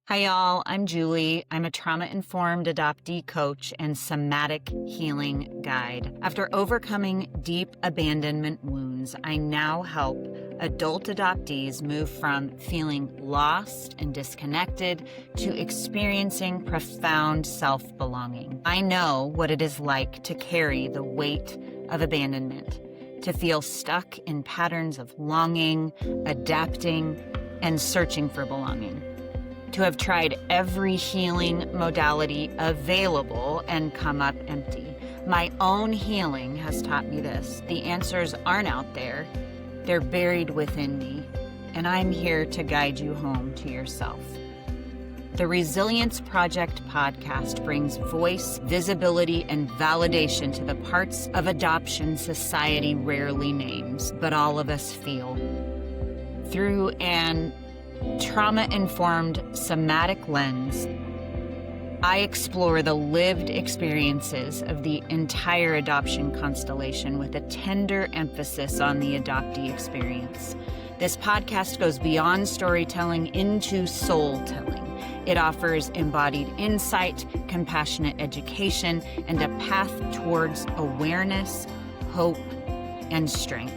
Hi, y'all. I'm Julie. I'm a trauma-informed adoptee coach and somatic healing guide. After overcoming deep abandonment wounds, I now help adult adoptees move from feeling lost and disconnected to experiencing profound self-belonging. I know what it is like to carry the weight of abandonment, to feel stuck in patterns of longing, adapting, and searching for belonging. To have tried every healing modality available and come up empty. My own healing has taught me this. The answers aren't out there. They're buried within me, and I'm here to guide you home to yourself. The Resilience Project podcast brings voice, visibility, and validation to the parts of adoption society rarely names, but all of us feel. Through an trauma-informed somatic lens, I explore the lived experiences of the entire adoption constellation with a tender emphasis on the adoptee experience. This podcast goes beyond storytelling into soul-telling. It offers embodied insight, compassionate education, and a path towards awareness, hope, and strength.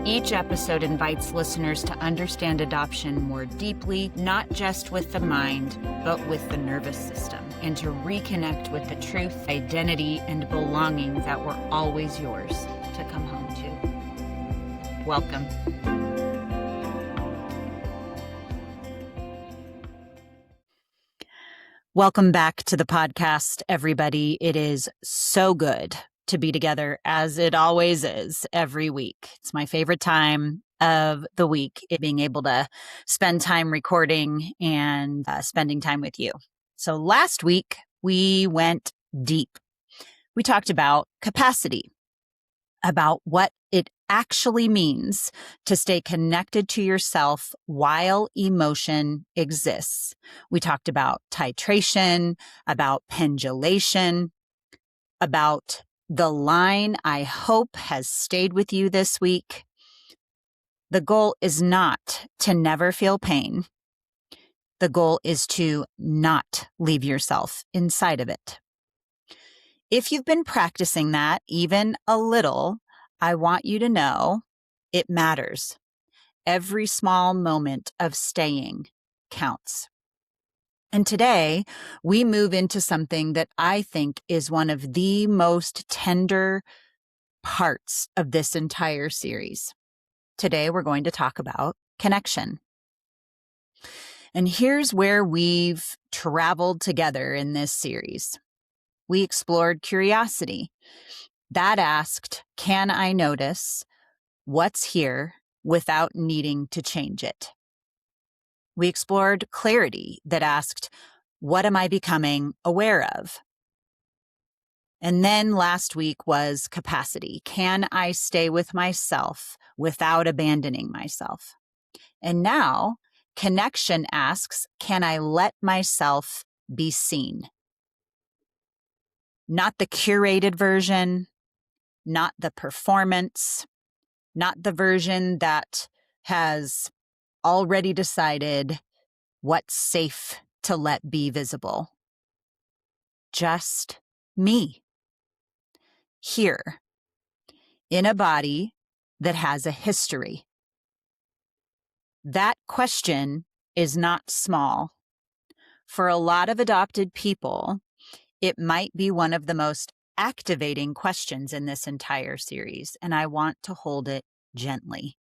Each episode invites listeners to understand adoption more deeply, not just with the mind, but with the nervous system, and to reconnect with the truth, identity, and belonging that were always yours to come home to. Welcome. Welcome back to the podcast, everybody. It is so good to be together, as it always is, every week. It's my favorite time of the week, being able to spend time recording and spending time with you. So last week, we went deep. We talked about capacity, about what it actually means to stay connected to yourself while emotion exists. We talked about titration, about pendulation, about the line I hope has stayed with you this week. The goal is not to never feel pain. The goal is to not leave yourself inside of it. If you've been practicing that even a little, I want you to know it matters. Every small moment of staying counts. And today, we move into something that I think is one of the most tender parts of this entire series. Today, we're going to talk about connection. And here's where we've traveled together in this series. We explored curiosity. That asked, can I notice what's here without needing to change it? We explored clarity that asked, what am I becoming aware of? And then last week was capacity. Can I stay with myself without abandoning myself? And now connection asks, can I let myself be seen? Not the curated version, not the performance, not the version that has already decided what's safe to let be visible. Just me. Here, in a body that has a history. That question is not small. For a lot of adopted people, it might be one of the most activating questions in this entire series, and I want to hold it gently.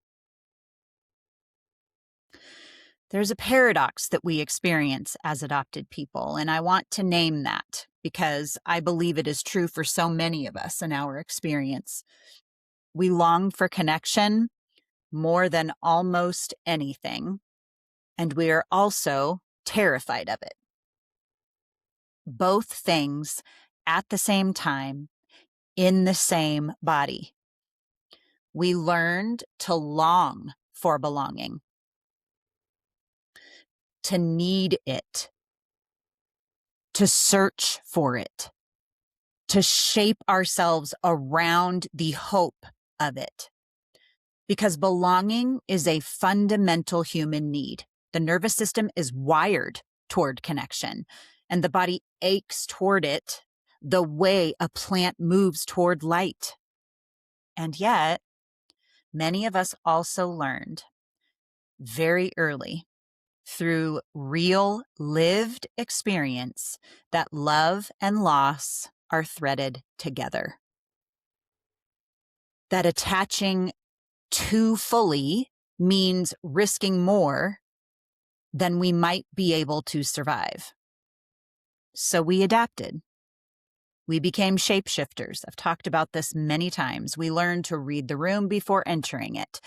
There's a paradox that we experience as adopted people, and I want to name that because I believe it is true for so many of us in our experience. We long for connection more than almost anything, and we are also terrified of it. Both things at the same time in the same body. We learned to long for belonging, to need it, to search for it, to shape ourselves around the hope of it. Because belonging is a fundamental human need. The nervous system is wired toward connection, and the body aches toward it the way a plant moves toward light. And yet, many of us also learned very early through real lived experience that love and loss are threaded together. That attaching too fully means risking more than we might be able to survive. So we adapted. We became shapeshifters. I've talked about this many times. We learned to read the room before entering it,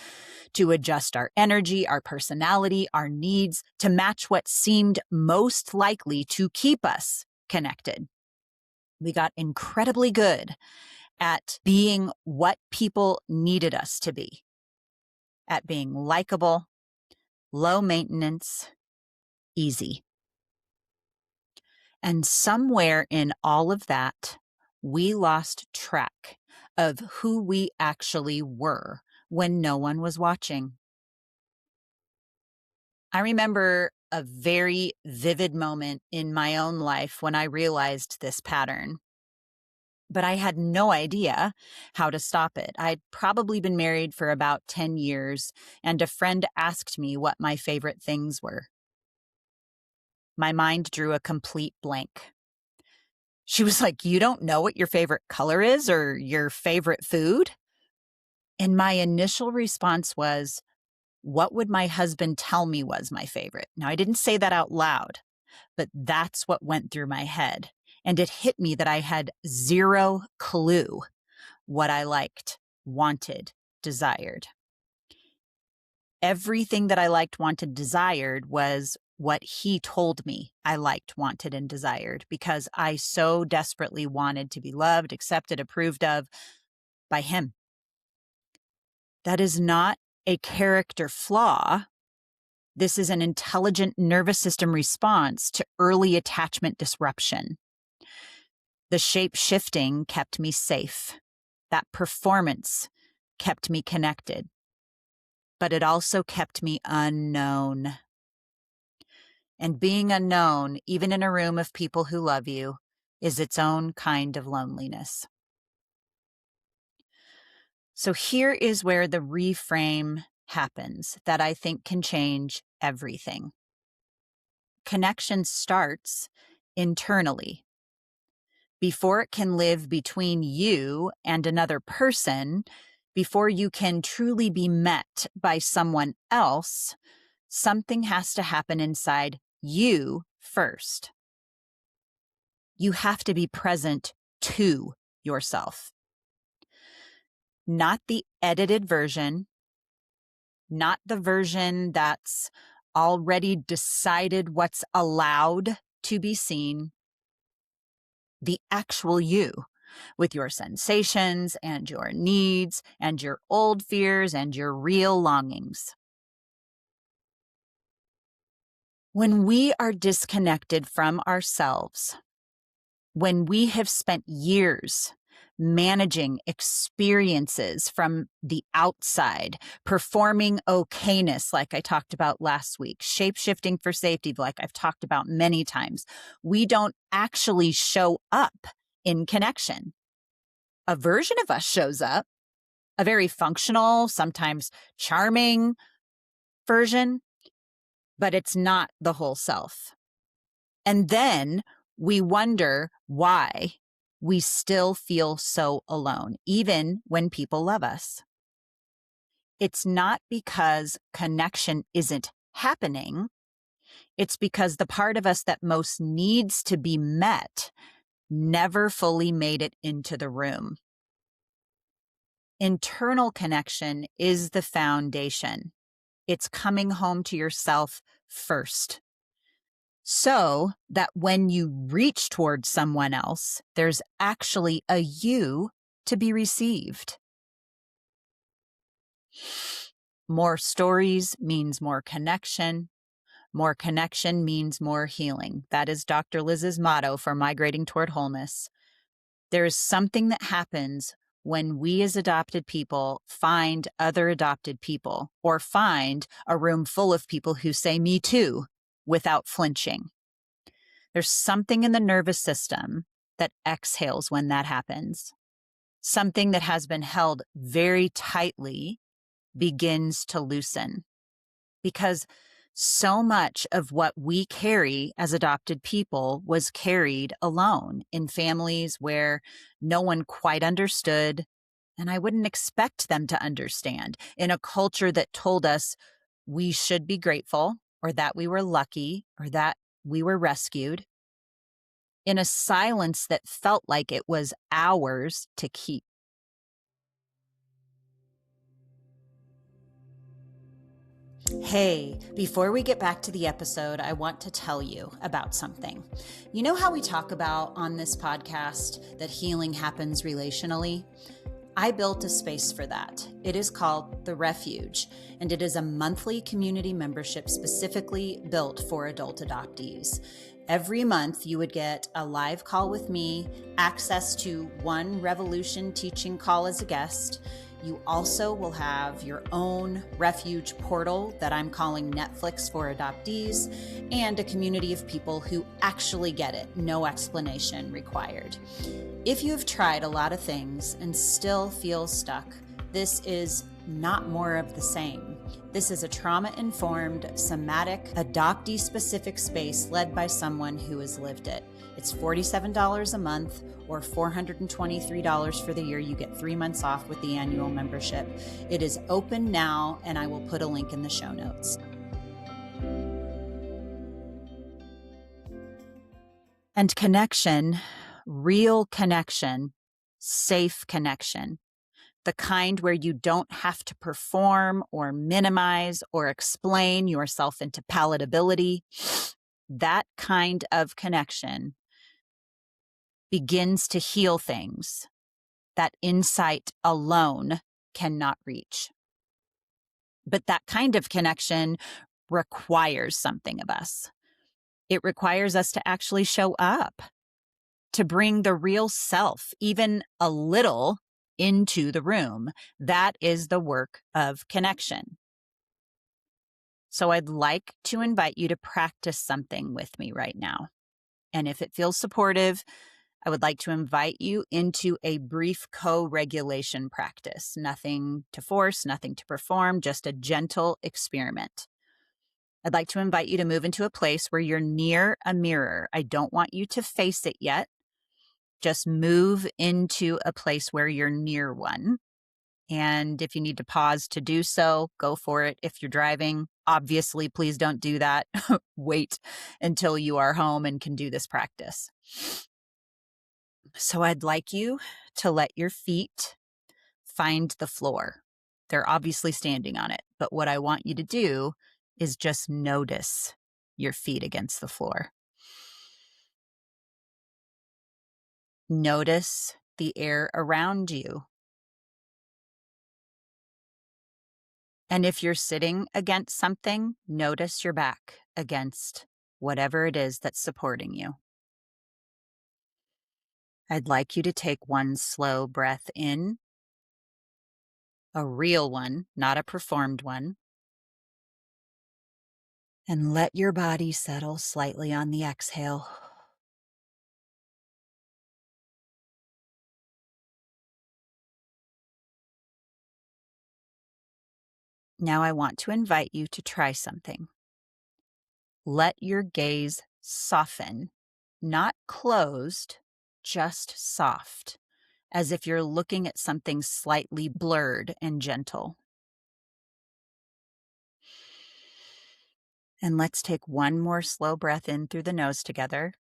to adjust our energy, our personality, our needs to match what seemed most likely to keep us connected. We got incredibly good at being what people needed us to be, at being likable, low maintenance, easy. And somewhere in all of that, we lost track of who we actually were when no one was watching. I remember a very vivid moment in my own life when I realized this pattern, but I had no idea how to stop it. I'd probably been married for about 10 years, and a friend asked me what my favorite things were. My mind drew a complete blank. She was like, "You don't know what your favorite color is or your favorite food?" And my initial response was, what would my husband tell me was my favorite? Now, I didn't say that out loud, but that's what went through my head. And it hit me that I had zero clue what I liked, wanted, desired. Everything that I liked, wanted, desired was what he told me I liked, wanted, and desired, because I so desperately wanted to be loved, accepted, approved of by him. That is not a character flaw. This is an intelligent nervous system response to early attachment disruption. The shape shifting kept me safe. That performance kept me connected. But it also kept me unknown. And being unknown, even in a room of people who love you, is its own kind of loneliness. So here is where the reframe happens that I think can change everything. Connection starts internally. Before it can live between you and another person, before you can truly be met by someone else, something has to happen inside you first. You have to be present to yourself. Not the edited version, not the version that's already decided what's allowed to be seen, the actual you with your sensations and your needs and your old fears and your real longings. When we are disconnected from ourselves, when we have spent years managing experiences from the outside, performing okayness, like I talked about last week, shape-shifting for safety, like I've talked about many times, we don't actually show up in connection. A version of us shows up, a very functional, sometimes charming version, but it's not the whole self. And then we wonder why we still feel so alone, even when people love us. It's not because connection isn't happening. It's because the part of us that most needs to be met never fully made it into the room. Internal connection is the foundation. It's coming home to yourself first, so that when you reach towards someone else, there's actually a you to be received. More stories means more connection. More connection means more healing. That is Dr. Liz's motto for migrating toward wholeness. There is something that happens when we as adopted people find other adopted people, or find a room full of people who say, "Me too," without flinching. There's something in the nervous system that exhales when that happens. Something that has been held very tightly begins to loosen, because so much of what we carry as adopted people was carried alone in families where no one quite understood, and I wouldn't expect them to understand, in a culture that told us we should be grateful, or that we were lucky, or that we were rescued, in a silence that felt like it was ours to keep. Hey, before we get back to the episode, I want to tell you about something. You know how we talk about on this podcast that healing happens relationally? I built a space for that. It is called The Refuge, and it is a monthly community membership specifically built for adult adoptees. Every month, you would get a live call with me, access to one Revolution teaching call as a guest. You also will have your own refuge portal that I'm calling Netflix for adoptees, and a community of people who actually get it, no explanation required. If you have tried a lot of things and still feel stuck, this is not more of the same. This is a trauma-informed, somatic, adoptee-specific space led by someone who has lived it. It's $47 a month or $423 for the year. You get 3 months off with the annual membership. It is open now, and I will put a link in the show notes. And connection, real connection, safe connection, the kind where you don't have to perform or minimize or explain yourself into palatability, that kind of connection begins to heal things that insight alone cannot reach. But that kind of connection requires something of us. It requires us to actually show up, to bring the real self, even a little, into the room. That is the work of connection. So I'd like to invite you to practice something with me right now. And if it feels supportive, I would like to invite you into a brief co-regulation practice. Nothing to force, nothing to perform, just a gentle experiment. I'd like to invite you to move into a place where you're near a mirror. I don't want you to face it yet. Just move into a place where you're near one. And if you need to pause to do so, go for it. If you're driving, obviously, please don't do that. Wait until you are home and can do this practice. So I'd like you to let your feet find the floor. They're obviously standing on it, but what I want you to do is just notice your feet against the floor. Notice the air around you. And if you're sitting against something, notice your back against whatever it is that's supporting you. I'd like you to take one slow breath in, a real one, not a performed one, and let your body settle slightly on the exhale. Now I want to invite you to try something. Let your gaze soften, not closed, just soft, as if you're looking at something slightly blurred and gentle. And let's take one more slow breath in through the nose together.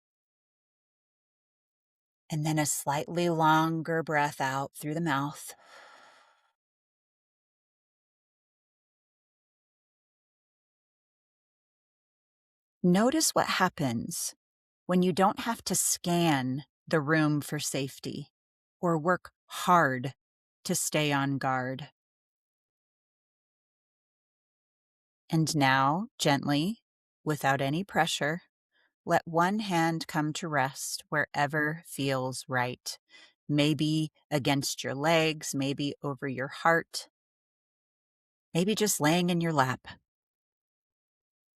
And then a slightly longer breath out through the mouth. Notice what happens when you don't have to scan the room for safety or work hard to stay on guard. And now, gently, without any pressure, let one hand come to rest wherever feels right. Maybe against your legs, maybe over your heart, maybe just laying in your lap.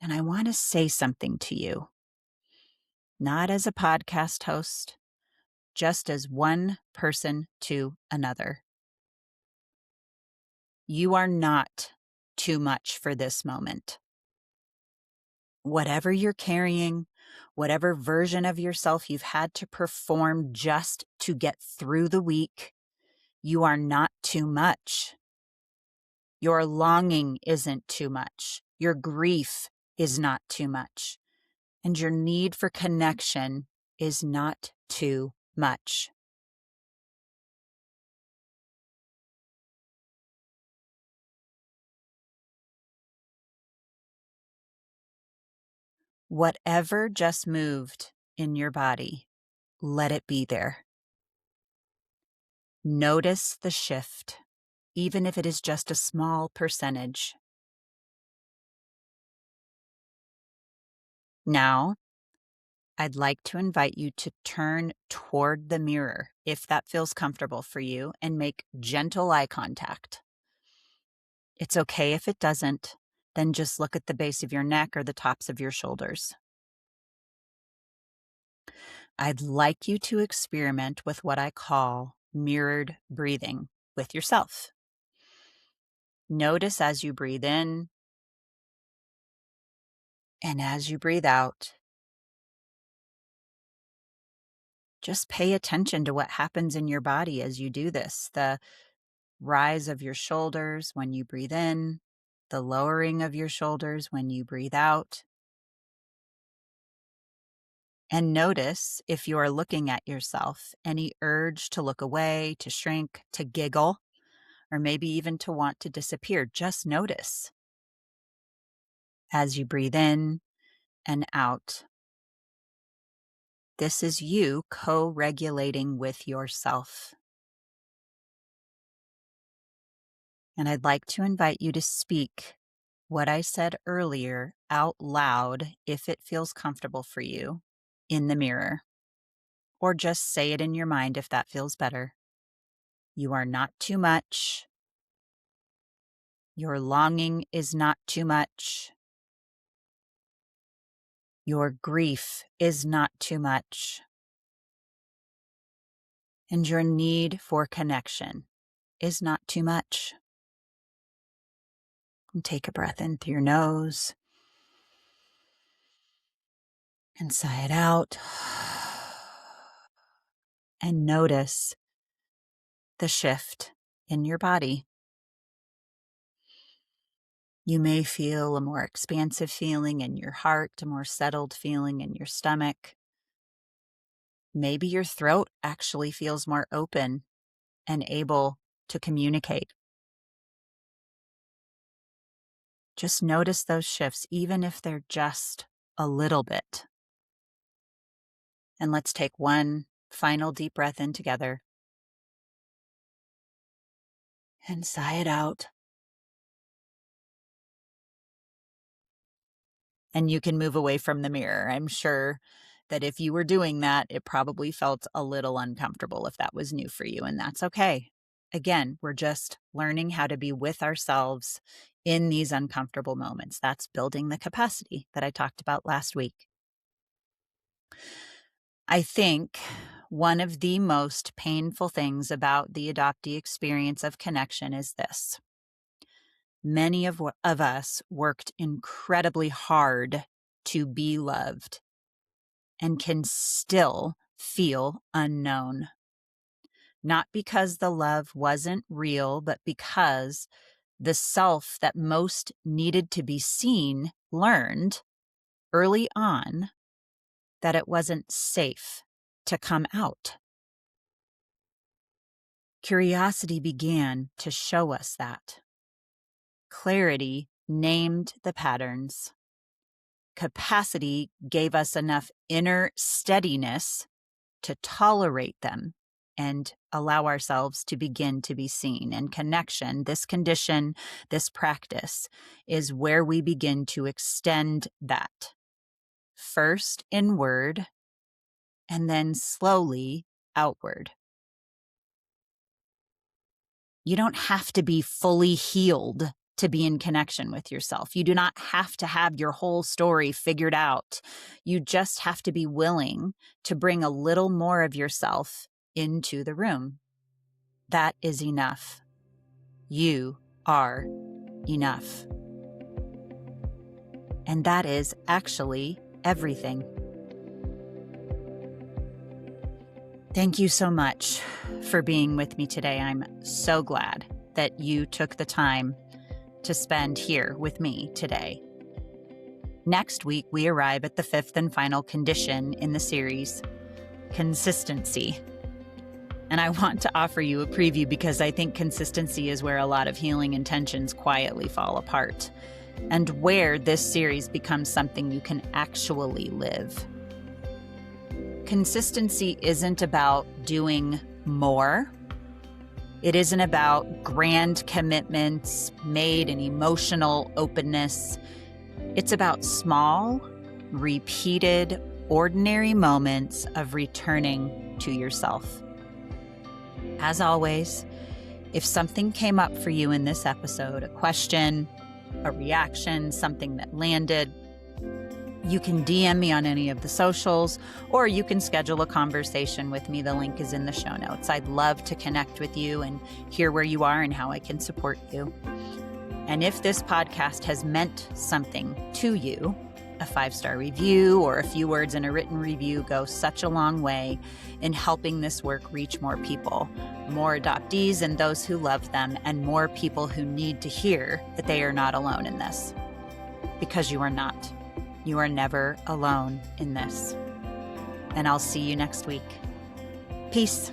And I want to say something to you. not as a podcast host, just as one person to another. You are not too much for this moment. Whatever you're carrying, whatever version of yourself you've had to perform just to get through the week, you are not too much. Your longing isn't too much. Your grief is not too much. And your need for connection is not too much. Whatever just moved in your body, let it be there. Notice the shift, even if it is just a small percentage. Now, I'd like to invite you to turn toward the mirror, if that feels comfortable for you, and make gentle eye contact. It's okay if it doesn't, then just look at the base of your neck or the tops of your shoulders. I'd like you to experiment with what I call mirrored breathing with yourself. Notice as you breathe in and as you breathe out. Just pay attention to what happens in your body as you do this. The rise of your shoulders when you breathe in, the lowering of your shoulders when you breathe out. And notice if you are looking at yourself, any urge to look away, to shrink, to giggle, or maybe even to want to disappear. Just notice as you breathe in and out. This is you co-regulating with yourself. And I'd like to invite you to speak what I said earlier out loud, if it feels comfortable for you, in the mirror. Or just say it in your mind if that feels better. You are not too much. Your longing is not too much. Your grief is not too much. And your need for connection is not too much. And take a breath in through your nose and sigh it out. And notice the shift in your body. You may feel a more expansive feeling in your heart, a more settled feeling in your stomach. Maybe your throat actually feels more open and able to communicate. Just notice those shifts, even if they're just a little bit. And let's take one final deep breath in together. And sigh it out. And you can move away from the mirror. I'm sure that if you were doing that, it probably felt a little uncomfortable if that was new for you, and that's okay. Again, we're just learning how to be with ourselves in these uncomfortable moments. That's building the capacity that I talked about last week. I think one of the most painful things about the adoptee experience of connection is this. Many of us worked incredibly hard to be loved and can still feel unknown. Not because the love wasn't real, but because the self that most needed to be seen learned early on that it wasn't safe to come out. Curiosity began to show us that. Clarity named the patterns. Capacity gave us enough inner steadiness to tolerate them and allow ourselves to begin to be seen. And connection, this condition, this practice, is where we begin to extend that. First inward, and then slowly outward. You don't have to be fully healed to be in connection with yourself. You do not have to have your whole story figured out. You just have to be willing to bring a little more of yourself into the room. That is enough. You are enough. And that is actually everything. Thank you so much for being with me today. I'm so glad that you took the time to spend here with me today. Next week, we arrive at the fifth and final condition in the series, consistency. And I want to offer you a preview because I think consistency is where a lot of healing intentions quietly fall apart, and where this series becomes something you can actually live. Consistency isn't about doing more. It isn't about grand commitments made in emotional openness. It's about small, repeated, ordinary moments of returning to yourself. As always, if something came up for you in this episode, a question, a reaction, something that landed, you can DM me on any of the socials, or you can schedule a conversation with me. The link is in the show notes. I'd love to connect with you and hear where you are and how I can support you. And if this podcast has meant something to you, a 5-star review or a few words in a written review go such a long way in helping this work reach more people, more adoptees and those who love them, and more people who need to hear that they are not alone in this. Because you are not. You are never alone in this. And I'll see you next week. Peace.